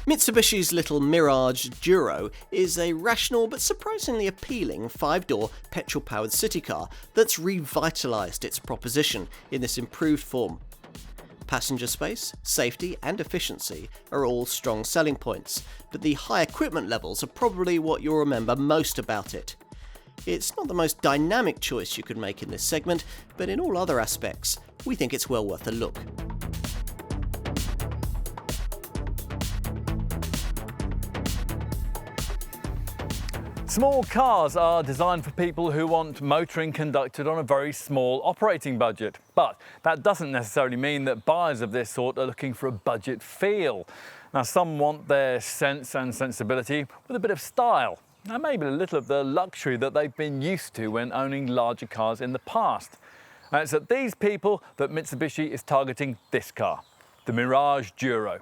Mitsubishi's little Mirage Juro is a rational but surprisingly appealing 5-door petrol-powered city car that's revitalised its proposition in this improved form. Passenger space, safety and efficiency are all strong selling points, but the high equipment levels are probably what you'll remember most about it. It's not the most dynamic choice you could make in this segment, but in all other aspects, we think it's well worth a look. Small cars are designed for people who want motoring conducted on a very small operating budget. But that doesn't necessarily mean that buyers of this sort are looking for a budget feel. Now, some want their sense and sensibility with a bit of style, and maybe a little of the luxury that they've been used to when owning larger cars in the past. And it's at these people that Mitsubishi is targeting this car, the Mirage Juro.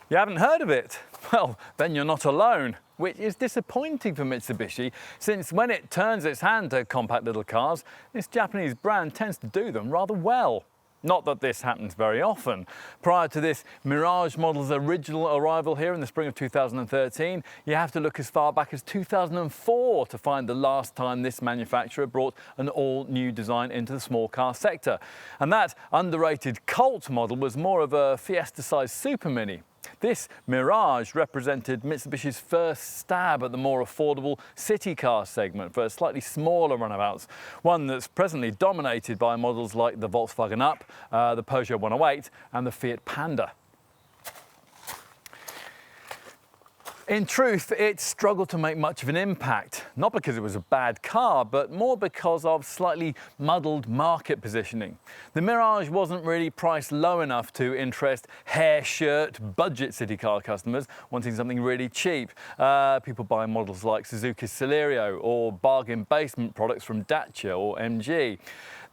You haven't heard of it? Well, then you're not alone, which is disappointing for Mitsubishi, since when it turns its hand to compact little cars, this Japanese brand tends to do them rather well. Not that this happens very often. Prior to this Mirage model's original arrival here in the spring of 2013, you have to look as far back as 2004 to find the last time this manufacturer brought an all-new design into the small car sector. And that underrated Colt model was more of a Fiesta-sized super mini. This Mirage represented Mitsubishi's first stab at the more affordable city car segment for slightly smaller runabouts, one that's presently dominated by models like the Volkswagen Up, the Peugeot 108 and the Fiat Panda. In truth, it struggled to make much of an impact, not because it was a bad car, but more because of slightly muddled market positioning. The Mirage wasn't really priced low enough to interest hair shirt budget city car customers wanting something really cheap. People buying models like Suzuki's Celerio or bargain basement products from Dacia or MG.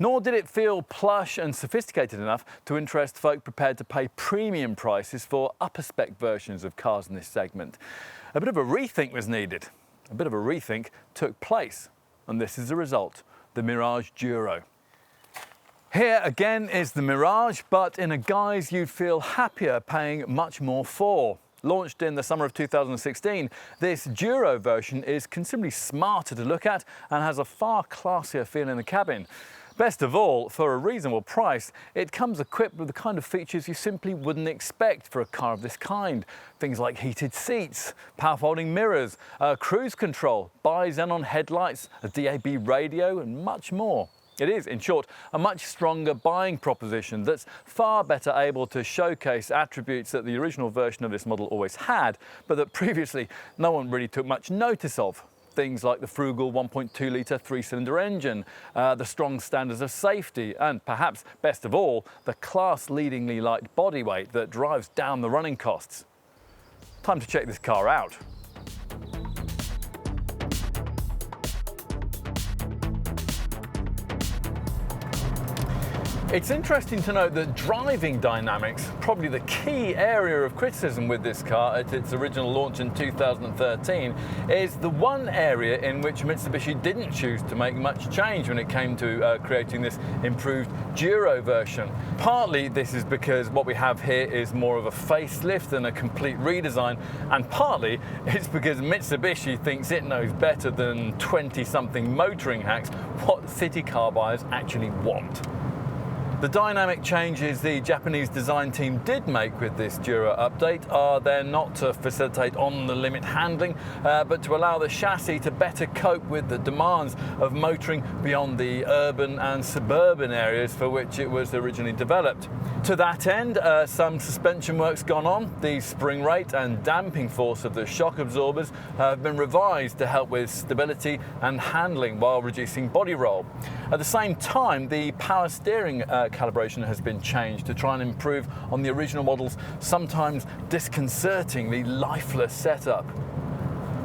Nor did it feel plush and sophisticated enough to interest folk prepared to pay premium prices for upper spec versions of cars in this segment. A bit of a rethink was needed. A bit of a rethink took place, and this is the result, the Mirage Juro. Here again is the Mirage, but in a guise you'd feel happier paying much more for. Launched in the summer of 2016, this Juro version is considerably smarter to look at and has a far classier feel in the cabin. Best of all, for a reasonable price, it comes equipped with the kind of features you simply wouldn't expect for a car of this kind. Things like heated seats, power folding mirrors, cruise control, bi-xenon headlights, a DAB radio and much more. It is, in short, a much stronger buying proposition that's far better able to showcase attributes that the original version of this model always had, but that previously no one really took much notice of. Things like the frugal 1.2-litre three-cylinder engine, the strong standards of safety, and perhaps best of all, the class-leadingly light body weight that drives down the running costs. Time to check this car out. It's interesting to note that driving dynamics, probably the key area of criticism with this car at its original launch in 2013, is the one area in which Mitsubishi didn't choose to make much change when it came to creating this improved Juro version. Partly this is because what we have here is more of a facelift than a complete redesign, and partly it's because Mitsubishi thinks it knows better than 20-something motoring hacks what city car buyers actually want. The dynamic changes the Japanese design team did make with this Juro update are there not to facilitate on-the-limit handling, but to allow the chassis to better cope with the demands of motoring beyond the urban and suburban areas for which it was originally developed. To that end, some suspension work's gone on. The spring rate and damping force of the shock absorbers have been revised to help with stability and handling while reducing body roll. At the same time, the power steering calibration has been changed to try and improve on the original model's sometimes disconcertingly lifeless setup.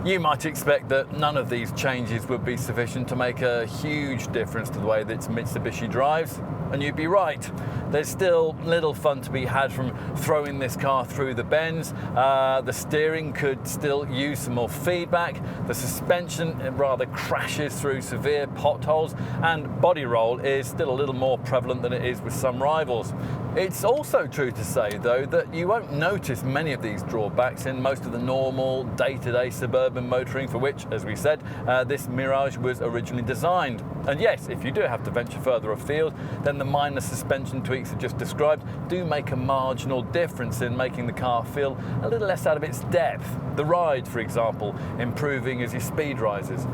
You might expect that none of these changes would be sufficient to make a huge difference to the way that Mitsubishi drives, and you'd be right. There's still little fun to be had from throwing this car through the bends. The steering could still use some more feedback. The suspension rather crashes through severe potholes, and body roll is still a little more prevalent than it is with some rivals. It's also true to say, though, that you won't notice many of these drawbacks in most of the normal day-to-day suburban motoring for which, as we said, this Mirage was originally designed. And yes, if you do have to venture further afield, then the minor suspension tweaks I just described do make a marginal difference in making the car feel a little less out of its depth. The ride, for example, improving as your speed rises.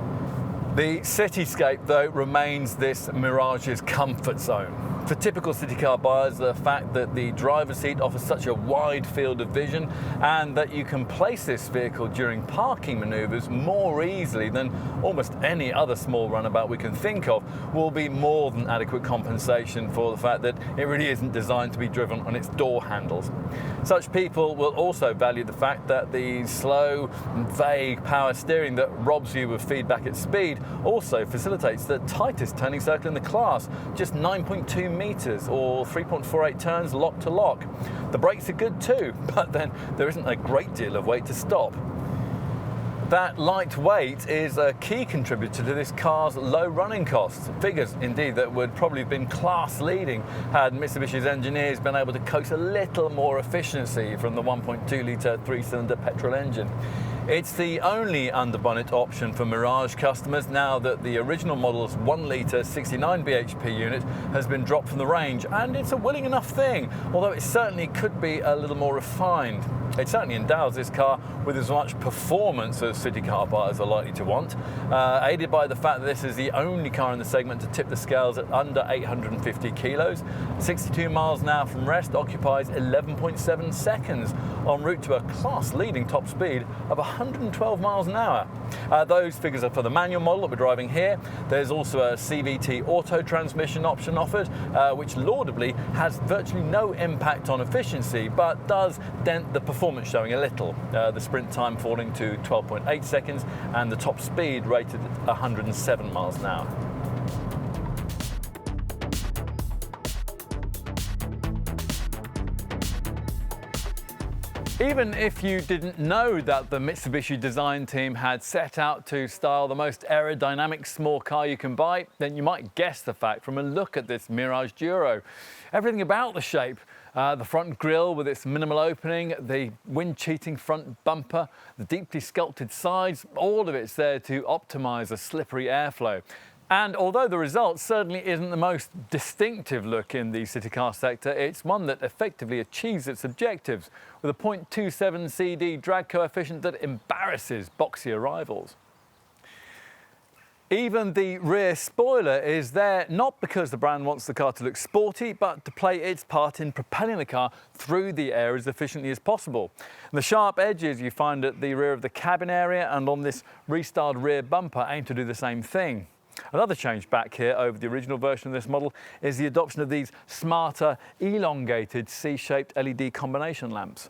The cityscape, though, remains this Mirage's comfort zone. For typical city car buyers, the fact that the driver's seat offers such a wide field of vision and that you can place this vehicle during parking manoeuvres more easily than almost any other small runabout we can think of will be more than adequate compensation for the fact that it really isn't designed to be driven on its door handles. Such people will also value the fact that the slow, vague power steering that robs you of feedback at speed also facilitates the tightest turning circle in the class, just 9.2 meters or 3.48 turns lock to lock. The brakes are good too, but then there isn't a great deal of weight to stop. That light weight is a key contributor to this car's low running costs. Figures, indeed, that would probably have been class leading had Mitsubishi's engineers been able to coax a little more efficiency from the 1.2 litre three-cylinder petrol engine. It's the only underbonnet option for Mirage customers now that the original model's 1 litre 69 bhp unit has been dropped from the range, and it's a willing enough thing, although it certainly could be a little more refined. It certainly endows this car with as much performance as city car buyers are likely to want, aided by the fact that this is the only car in the segment to tip the scales at under 850 kilos. 62 miles an hour from rest occupies 11.7 seconds en route to a class-leading top speed of 112 miles an hour. Those figures are for the manual model that we're driving here. There's also a CVT auto transmission option offered, which laudably has virtually no impact on efficiency, but does dent the performance showing a little. The sprint time falling to 12.8 seconds and the top speed rated at 107 miles an hour. Even if you didn't know that the Mitsubishi design team had set out to style the most aerodynamic small car you can buy, then you might guess the fact from a look at this Mirage Juro. Everything about the shape, the front grille with its minimal opening, the wind-cheating front bumper, the deeply sculpted sides, all of it's there to optimize a slippery airflow. And although the result certainly isn't the most distinctive look in the city car sector, it's one that effectively achieves its objectives with a 0.27 CD drag coefficient that embarrasses boxier rivals. Even the rear spoiler is there not because the brand wants the car to look sporty, but to play its part in propelling the car through the air as efficiently as possible. And the sharp edges you find at the rear of the cabin area and on this restyled rear bumper aim to do the same thing. Another change back here over the original version of this model is the adoption of these smarter, elongated C-shaped LED combination lamps.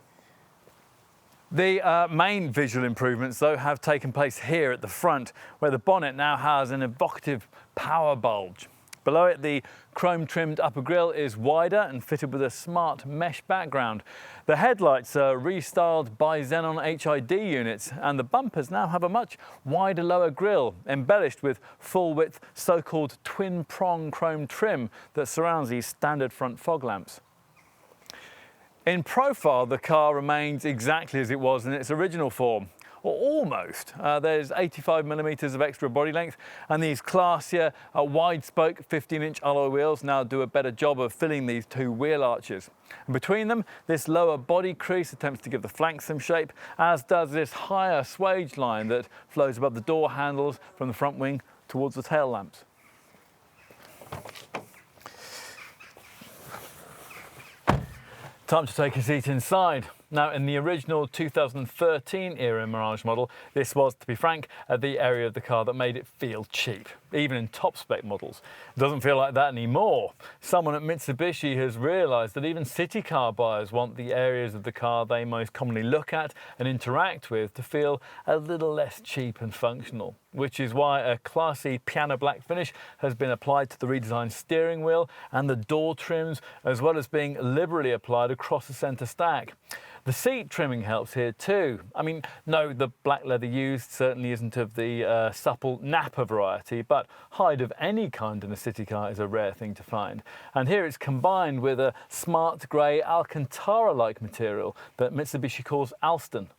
The main visual improvements, though, have taken place here at the front, where the bonnet now has an evocative power bulge. Below it, the chrome-trimmed upper grille is wider and fitted with a smart mesh background. The headlights are restyled by Xenon HID units, and the bumpers now have a much wider lower grille, embellished with full-width so-called twin-prong chrome trim that surrounds these standard front fog lamps. In profile, the car remains exactly as it was in its original form. Or almost. There's 85mm of extra body length, and these classier wide spoke 15-inch alloy wheels now do a better job of filling these two wheel arches. And between them, this lower body crease attempts to give the flanks some shape, as does this higher swage line that flows above the door handles from the front wing towards the tail lamps. Time to take a seat inside. Now, in the original 2013 era Mirage model, this was, to be frank, the area of the car that made it feel cheap, even in top spec models. It doesn't feel like that anymore. Someone at Mitsubishi has realised that even city car buyers want the areas of the car they most commonly look at and interact with to feel a little less cheap and functional, which is why a classy piano black finish has been applied to the redesigned steering wheel and the door trims, as well as being liberally applied across the centre stack. The seat trimming helps here too. I mean, no, the black leather used certainly isn't of the supple Napa variety, but hide of any kind in a city car is a rare thing to find. And here it's combined with a smart grey Alcantara-like material that Mitsubishi calls Alston.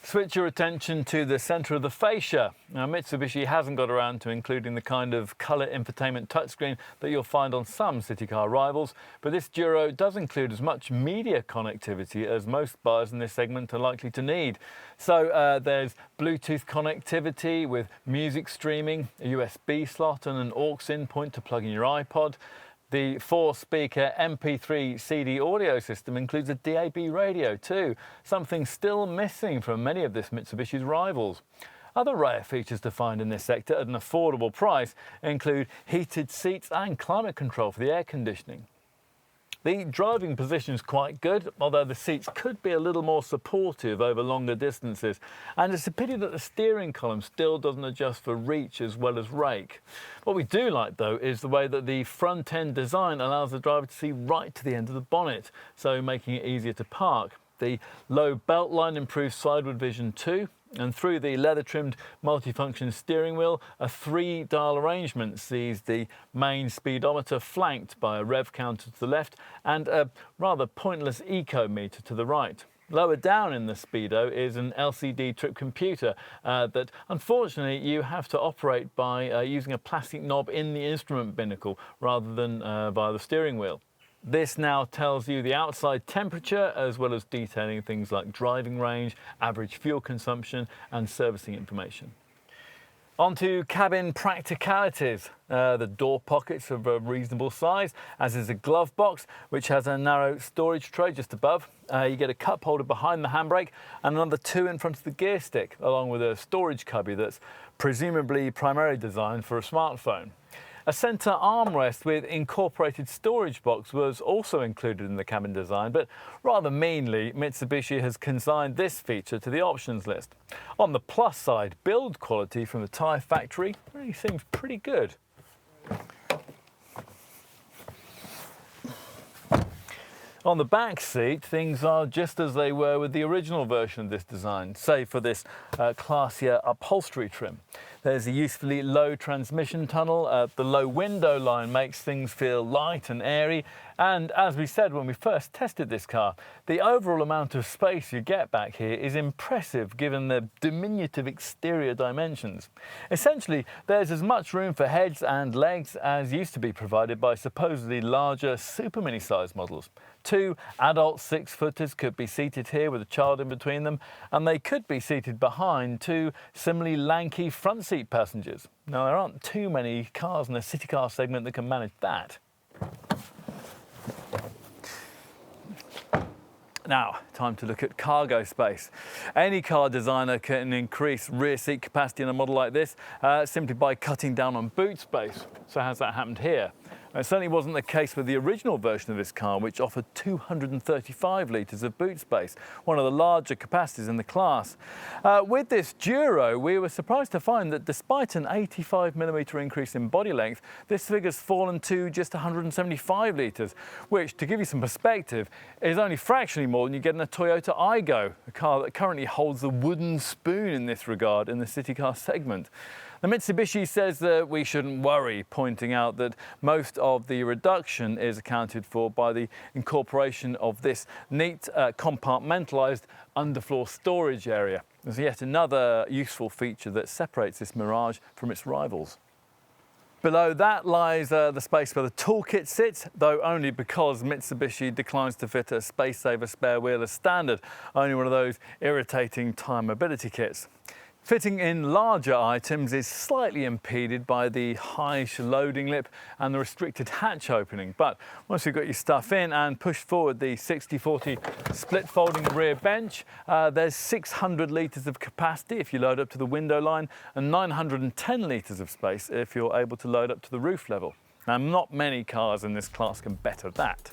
Switch your attention to the centre of the fascia. Now, Mitsubishi hasn't got around to including the kind of colour infotainment touchscreen that you'll find on some city car rivals, but this Juro does include as much media connectivity as most buyers in this segment are likely to need. So there's Bluetooth connectivity with music streaming, a USB slot and an aux-in point to plug in your iPod. The 4-speaker MP3 CD audio system includes a DAB radio too, something still missing from many of this Mitsubishi's rivals. Other rare features to find in this sector at an affordable price include heated seats and climate control for the air conditioning. The driving position is quite good, although the seats could be a little more supportive over longer distances. And it's a pity that the steering column still doesn't adjust for reach as well as rake. What we do like, though, is the way that the front-end design allows the driver to see right to the end of the bonnet, so making it easier to park. The low belt line improves sideward vision too. And through the leather-trimmed multifunction steering wheel, a 3-dial arrangement sees the main speedometer flanked by a rev counter to the left and a rather pointless eco meter to the right. Lower down in the Speedo is an LCD trip computer that unfortunately you have to operate by using a plastic knob in the instrument binnacle rather than via the steering wheel. This now tells you the outside temperature as well as detailing things like driving range, average fuel consumption and servicing information. On to cabin practicalities. The door pockets are of a reasonable size, as is the glove box, which has a narrow storage tray just above. You get a cup holder behind the handbrake and another 2 in front of the gear stick, along with a storage cubby that's presumably primarily designed for a smartphone. A centre armrest with incorporated storage box was also included in the cabin design, but rather meanly, Mitsubishi has consigned this feature to the options list. On the plus side, build quality from the tyre factory really seems pretty good. On the back seat, things are just as they were with the original version of this design, save for this classier upholstery trim. There's a usefully low transmission tunnel. The low window line makes things feel light and airy. And as we said when we first tested this car, the overall amount of space you get back here is impressive given the diminutive exterior dimensions. Essentially, there's as much room for heads and legs as used to be provided by supposedly larger super mini-size models. 2 adult 6-footers could be seated here with a child in between them, and they could be seated behind 2 similarly lanky front seat passengers. Now, there aren't too many cars in the city car segment that can manage that. Now, time to look at cargo space. Any car designer can increase rear seat capacity in a model like this simply by cutting down on boot space. So how's that happened here? It certainly wasn't the case with the original version of this car, which offered 235 litres of boot space, one of the larger capacities in the class. With this Juro, we were surprised to find that despite an 85mm increase in body length, this figure's fallen to just 175 litres, which, to give you some perspective, is only fractionally more than you get in a Toyota Aygo, a car that currently holds the wooden spoon in this regard in the city car segment. The Mitsubishi says that we shouldn't worry, pointing out that most of the reduction is accounted for by the incorporation of this neat compartmentalised underfloor storage area. There's yet another useful feature that separates this Mirage from its rivals. Below that lies the space where the toolkit sits, though only because Mitsubishi declines to fit a space-saver spare wheel as standard, only one of those irritating tyre mobility kits. Fitting in larger items is slightly impeded by the high loading lip and the restricted hatch opening. But once you've got your stuff in and pushed forward the 60/40 split folding rear bench, there's 600 litres of capacity if you load up to the window line and 910 litres of space if you're able to load up to the roof level. Now, not many cars in this class can better that.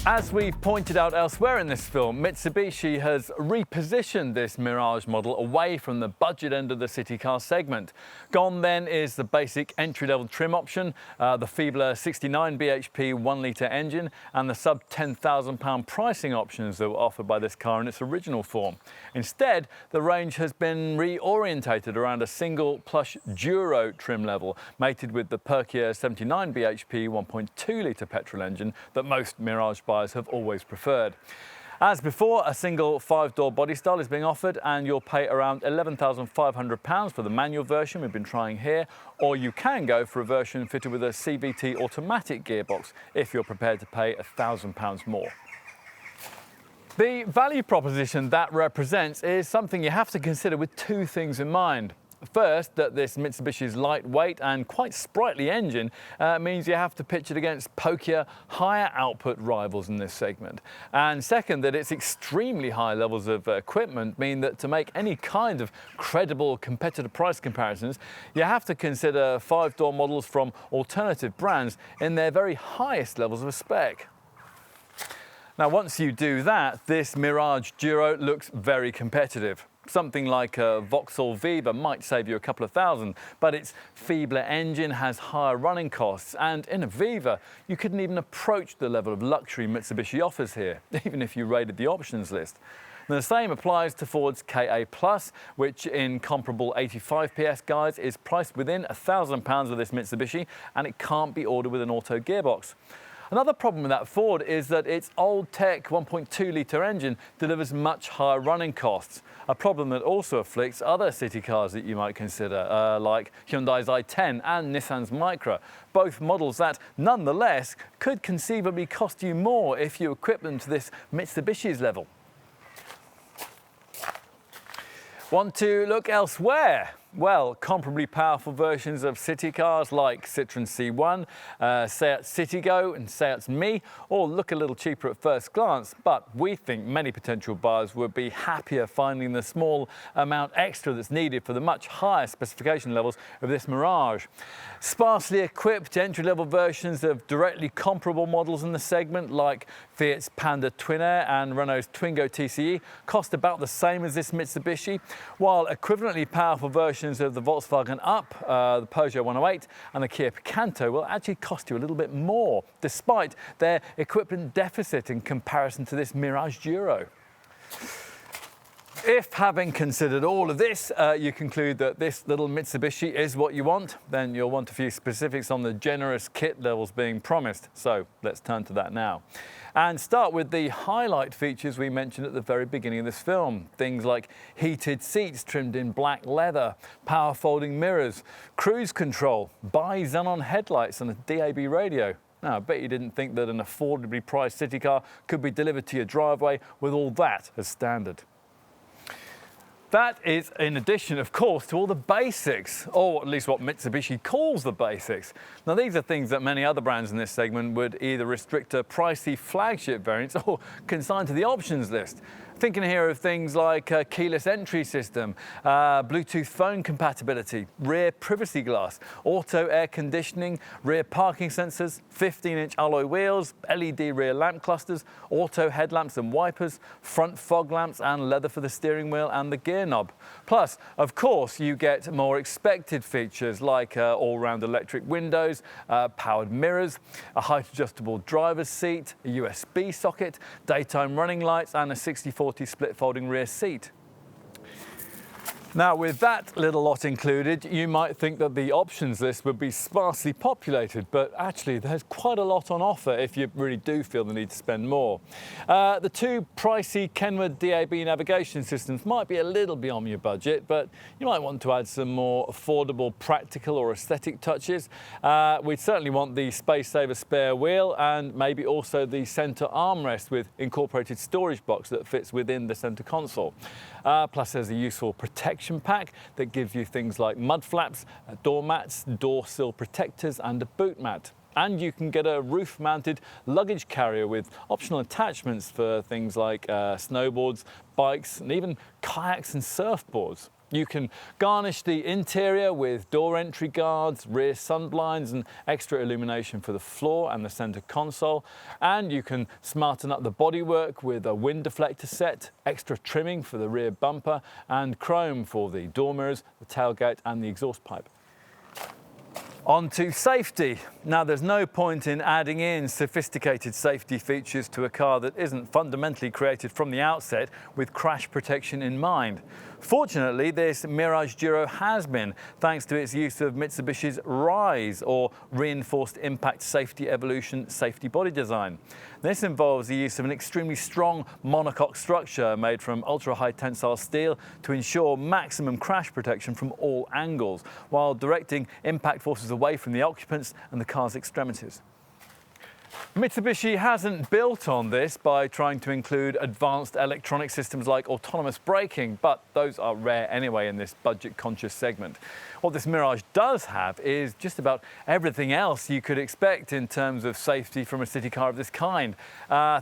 As we've pointed out elsewhere in this film, Mitsubishi has repositioned this Mirage model away from the budget end of the city car segment. Gone then is the basic entry-level trim option, the feebler 69 bhp 1-litre engine and the sub £10,000 pricing options that were offered by this car in its original form. Instead, the range has been reorientated around a single plush Juro trim level, mated with the perkier 79 bhp 1.2-litre petrol engine that most Mirage buyers have always preferred. As before, a single 5-door body style is being offered and you'll pay around £11,500 for the manual version we've been trying here, or you can go for a version fitted with a CVT automatic gearbox if you're prepared to pay £1,000 more. The value proposition that represents is something you have to consider with two things in mind. First, that this Mitsubishi's lightweight and quite sprightly engine means you have to pitch it against pokier, higher output rivals in this segment. And second, that its extremely high levels of equipment mean that to make any kind of credible competitor price comparisons, you have to consider 5-door models from alternative brands in their very highest levels of spec. Now, once you do that, this Mirage Juro looks very competitive. Something like a Vauxhall Viva might save you a couple of thousand, but its feebler engine has higher running costs, and in a Viva, you couldn't even approach the level of luxury Mitsubishi offers here, even if you raided the options list. And the same applies to Ford's KA Plus, which in comparable 85 PS guides is priced within £1,000 of this Mitsubishi, and it can't be ordered with an auto gearbox. Another problem with that Ford is that its old tech 1.2-litre engine delivers much higher running costs, a problem that also afflicts other city cars that you might consider, like Hyundai's i10 and Nissan's Micra, both models that, nonetheless, could conceivably cost you more if you equip them to this Mitsubishi's level. Want to look elsewhere? Well, comparably powerful versions of city cars like Citroën C1, Seat Citigo and Seat Me all look a little cheaper at first glance, but we think many potential buyers would be happier finding the small amount extra that's needed for the much higher specification levels of this Mirage. Sparsely equipped entry-level versions of directly comparable models in the segment like Fiat's Panda Twin Air and Renault's Twingo TCE cost about the same as this Mitsubishi, while equivalently powerful versions of the Volkswagen Up, the Peugeot 108 and the Kia Picanto will actually cost you a little bit more, despite their equipment deficit in comparison to this Mirage Juro. If, having considered all of this, you conclude that this little Mitsubishi is what you want, then you'll want a few specifics on the generous kit levels being promised. So let's turn to that now. And start with the highlight features we mentioned at the very beginning of this film. Things like heated seats trimmed in black leather, power folding mirrors, cruise control, bi-xenon headlights and a DAB radio. Now, I bet you didn't think that an affordably priced city car could be delivered to your driveway with all that as standard. That is in addition, of course, to all the basics, or at least what Mitsubishi calls the basics. Now, these are things that many other brands in this segment would either restrict to pricey flagship variants or consign to the options list. Thinking here of things like a keyless entry system, Bluetooth phone compatibility, rear privacy glass, auto air conditioning, rear parking sensors, 15-inch alloy wheels, LED rear lamp clusters, auto headlamps and wipers, front fog lamps and leather for the steering wheel and the gear knob. Plus, of course, you get more expected features like all-round electric windows, powered mirrors, a height adjustable driver's seat, a USB socket, daytime running lights and a 60/40 split folding rear seat. Now, with that little lot included, you might think that the options list would be sparsely populated, but actually there's quite a lot on offer if you really do feel the need to spend more. The two pricey Kenwood DAB navigation systems might be a little beyond your budget, but you might want to add some more affordable, practical or aesthetic touches. We'd certainly want the space saver spare wheel and maybe also the centre armrest with incorporated storage box that fits within the centre console. Plus there's a useful protection pack that gives you things like mud flaps, door mats, door sill protectors and a boot mat. And you can get a roof-mounted luggage carrier with optional attachments for things like snowboards, bikes and even kayaks and surfboards. You can garnish the interior with door entry guards, rear sun blinds and extra illumination for the floor and the centre console. And you can smarten up the bodywork with a wind deflector set, extra trimming for the rear bumper and chrome for the door mirrors, the tailgate and the exhaust pipe. On to safety. Now, there's no point in adding in sophisticated safety features to a car that isn't fundamentally created from the outset with crash protection in mind. Fortunately, this Mirage Juro has been, thanks to its use of Mitsubishi's RISE, or Reinforced Impact Safety Evolution safety body design. This involves the use of an extremely strong monocoque structure made from ultra-high tensile steel to ensure maximum crash protection from all angles, while directing impact forces away from the occupants and the car's extremities. Mitsubishi hasn't built on this by trying to include advanced electronic systems like autonomous braking, but those are rare anyway in this budget-conscious segment. What this Mirage does have is just about everything else you could expect in terms of safety from a city car of this kind.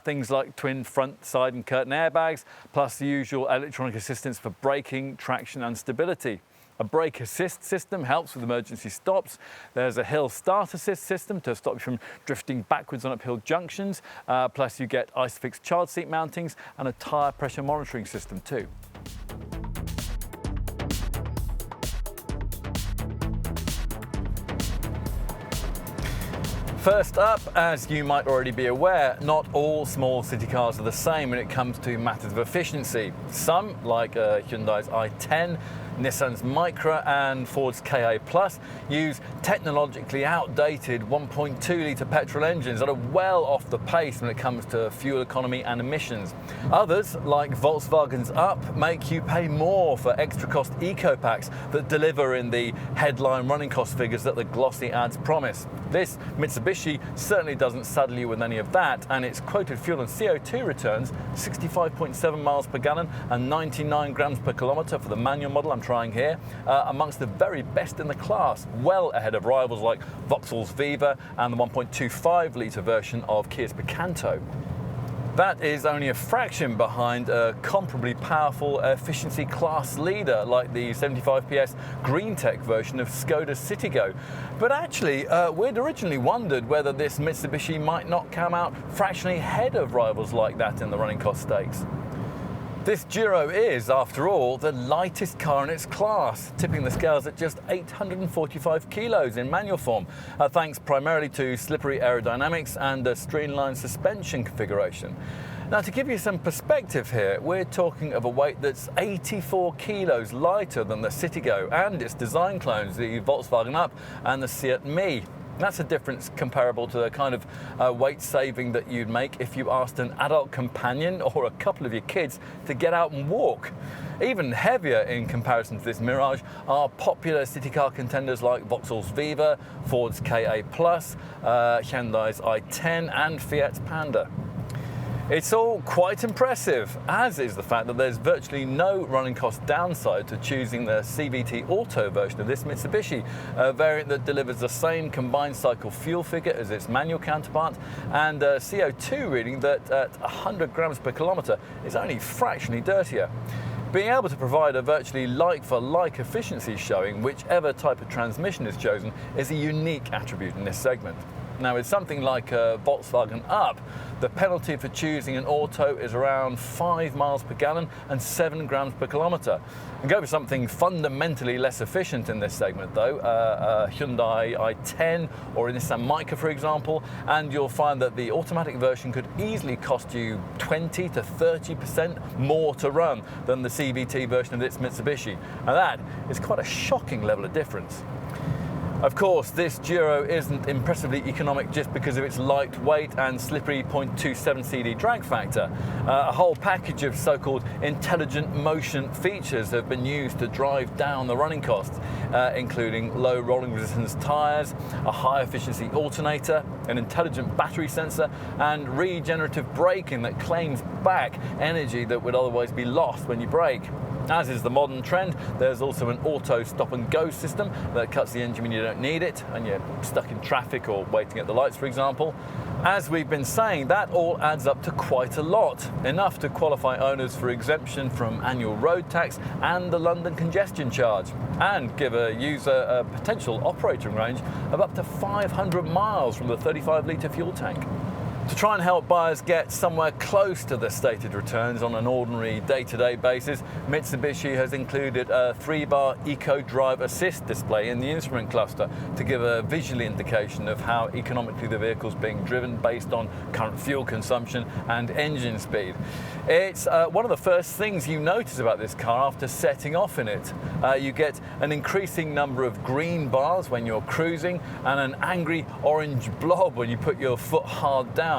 Things like twin front, side and curtain airbags, plus the usual electronic assistance for braking, traction and stability. A brake assist system helps with emergency stops. There's a hill start assist system to stop you from drifting backwards on uphill junctions. Plus you get ISOFIX child seat mountings and a tyre pressure monitoring system too. First up, as you might already be aware, not all small city cars are the same when it comes to matters of efficiency. Some, like Hyundai's i10, Nissan's Micra and Ford's KA Plus, use technologically outdated 1.2-litre petrol engines that are well off the pace when it comes to fuel economy and emissions. Others, like Volkswagen's Up, make you pay more for extra cost eco packs that deliver in the headline running cost figures that the glossy ads promise. This Mitsubishi certainly doesn't saddle you with any of that, and its quoted fuel and CO2 returns 65.7 miles per gallon and 99 grams per kilometre for the manual model I'm trying here, amongst the very best in the class, well ahead of rivals like Vauxhall's Viva and the 1.25-litre version of Kia's Picanto. That is only a fraction behind a comparably powerful efficiency class leader like the 75 PS green tech version of Skoda's Citigo. But actually, we'd originally wondered whether this Mitsubishi might not come out fractionally ahead of rivals like that in the running cost stakes. This Juro is, after all, the lightest car in its class, tipping the scales at just 845 kilos in manual form, thanks primarily to slippery aerodynamics and a streamlined suspension configuration. Now, to give you some perspective here, we're talking of a weight that's 84 kilos lighter than the Citigo and its design clones, the Volkswagen Up and the Seat Me. That's a difference comparable to the kind of weight saving that you'd make if you asked an adult companion or a couple of your kids to get out and walk. Even heavier in comparison to this Mirage are popular city car contenders like Vauxhall's Viva, Ford's KA Plus, Hyundai's i10 and Fiat's Panda. It's all quite impressive, as is the fact that there's virtually no running cost downside to choosing the CVT Auto version of this Mitsubishi, a variant that delivers the same combined cycle fuel figure as its manual counterpart and a CO2 reading that at 100 grams per kilometre is only fractionally dirtier. Being able to provide a virtually like-for-like efficiency showing whichever type of transmission is chosen is a unique attribute in this segment. Now, with something like a Volkswagen Up, the penalty for choosing an auto is around 5 miles per gallon and 7 grams per kilometre. And go for something fundamentally less efficient in this segment though, a Hyundai i10 or a Nissan Micra for example, and you'll find that the automatic version could easily cost you 20 to 30% more to run than the CVT version of this Mitsubishi. And that is quite a shocking level of difference. Of course, this Juro isn't impressively economic just because of its lightweight and slippery 0.27 CD drag factor. A whole package of so-called intelligent motion features have been used to drive down the running costs, including low rolling resistance tyres, a high efficiency alternator, an intelligent battery sensor, and regenerative braking that claims back energy that would otherwise be lost when you brake. As is the modern trend, there's also an auto stop and go system that cuts the engine when you don't need it and you're stuck in traffic or waiting at the lights, for example. As we've been saying, that all adds up to quite a lot, enough to qualify owners for exemption from annual road tax and the London congestion charge, and give a user a potential operating range of up to 500 miles from the 35-litre fuel tank. To try and help buyers get somewhere close to the stated returns on an ordinary day-to-day basis, Mitsubishi has included a 3-bar Eco Drive Assist display in the instrument cluster to give a visual indication of how economically the vehicle is being driven based on current fuel consumption and engine speed. It's one of the first things you notice about this car after setting off in it. You get an increasing number of green bars when you're cruising and an angry orange blob when you put your foot hard down.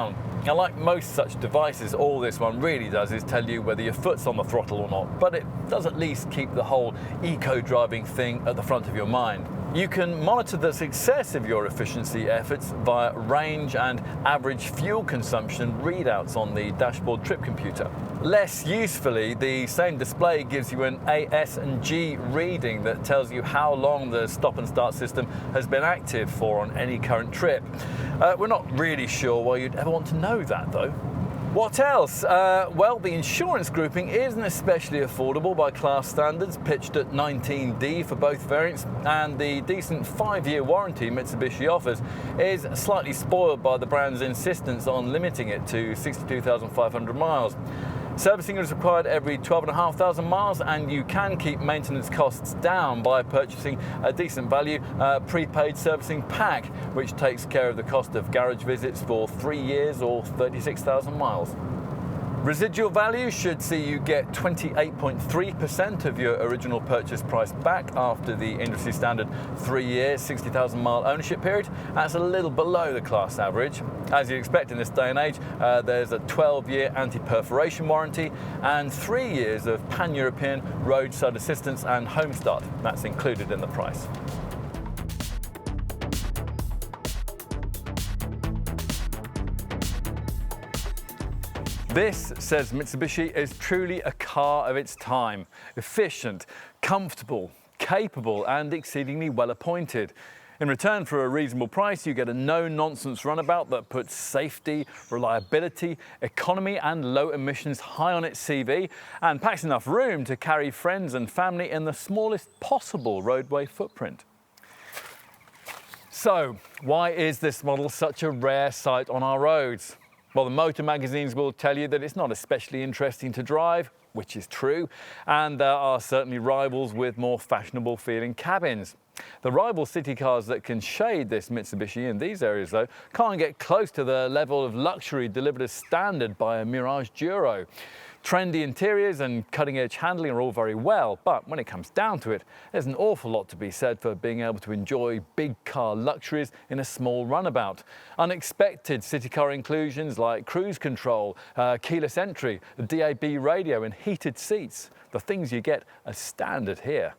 Now, like most such devices, all this one really does is tell you whether your foot's on the throttle or not, but it does at least keep the whole eco-driving thing at the front of your mind. You can monitor the success of your efficiency efforts via range and average fuel consumption readouts on the dashboard trip computer. Less usefully, the same display gives you an AS&G reading that tells you how long the stop and start system has been active for on any current trip. We're not really sure why you'd ever want to know that though. What else? Well, the insurance grouping isn't especially affordable by class standards, pitched at 19D for both variants, and the decent 5-year warranty Mitsubishi offers is slightly spoiled by the brand's insistence on limiting it to 62,500 miles. Servicing is required every 12,500 miles, and you can keep maintenance costs down by purchasing a decent value prepaid servicing pack, which takes care of the cost of garage visits for 3 years or 36,000 miles. Residual value should see you get 28.3% of your original purchase price back after the industry standard 3-year, 60,000 mile ownership period. That's a little below the class average. As you'd expect in this day and age, there's a 12-year anti-perforation warranty and 3 years of pan-European roadside assistance and home start. That's included in the price. This, says Mitsubishi, is truly a car of its time. Efficient, comfortable, capable, and exceedingly well appointed. In return for a reasonable price, you get a no-nonsense runabout that puts safety, reliability, economy, and low emissions high on its CV and packs enough room to carry friends and family in the smallest possible roadway footprint. So, why is this model such a rare sight on our roads? Well, the motor magazines will tell you that it's not especially interesting to drive, which is true, and there are certainly rivals with more fashionable feeling cabins. The rival city cars that can shade this Mitsubishi in these areas, though, can't get close to the level of luxury delivered as standard by a Mirage Juro. Trendy interiors and cutting-edge handling are all very well, but when it comes down to it, there's an awful lot to be said for being able to enjoy big car luxuries in a small runabout. Unexpected city car inclusions like cruise control, keyless entry, DAB radio and heated seats, the things you get as standard here.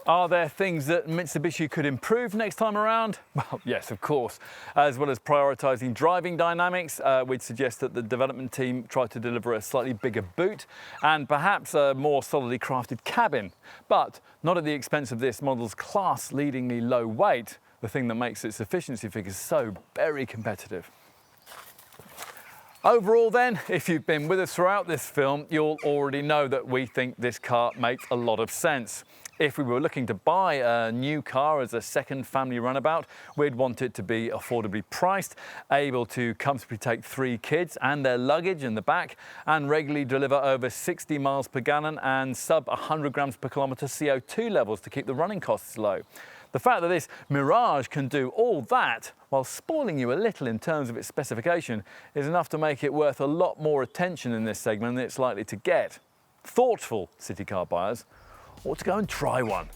Are there things that Mitsubishi could improve next time around? Well, yes, of course. As well as prioritising driving dynamics, we'd suggest that the development team try to deliver a slightly bigger boot and perhaps a more solidly crafted cabin, but not at the expense of this model's class-leadingly low weight, the thing that makes its efficiency figures so very competitive. Overall then, if you've been with us throughout this film, you'll already know that we think this car makes a lot of sense. If we were looking to buy a new car as a second family runabout, we'd want it to be affordably priced, able to comfortably take 3 kids and their luggage in the back, and regularly deliver over 60 miles per gallon and sub 100 grams per kilometre CO2 levels to keep the running costs low. The fact that this Mirage can do all that while spoiling you a little in terms of its specification is enough to make it worth a lot more attention in this segment than it's likely to get. Thoughtful city car buyers ought to go and try one.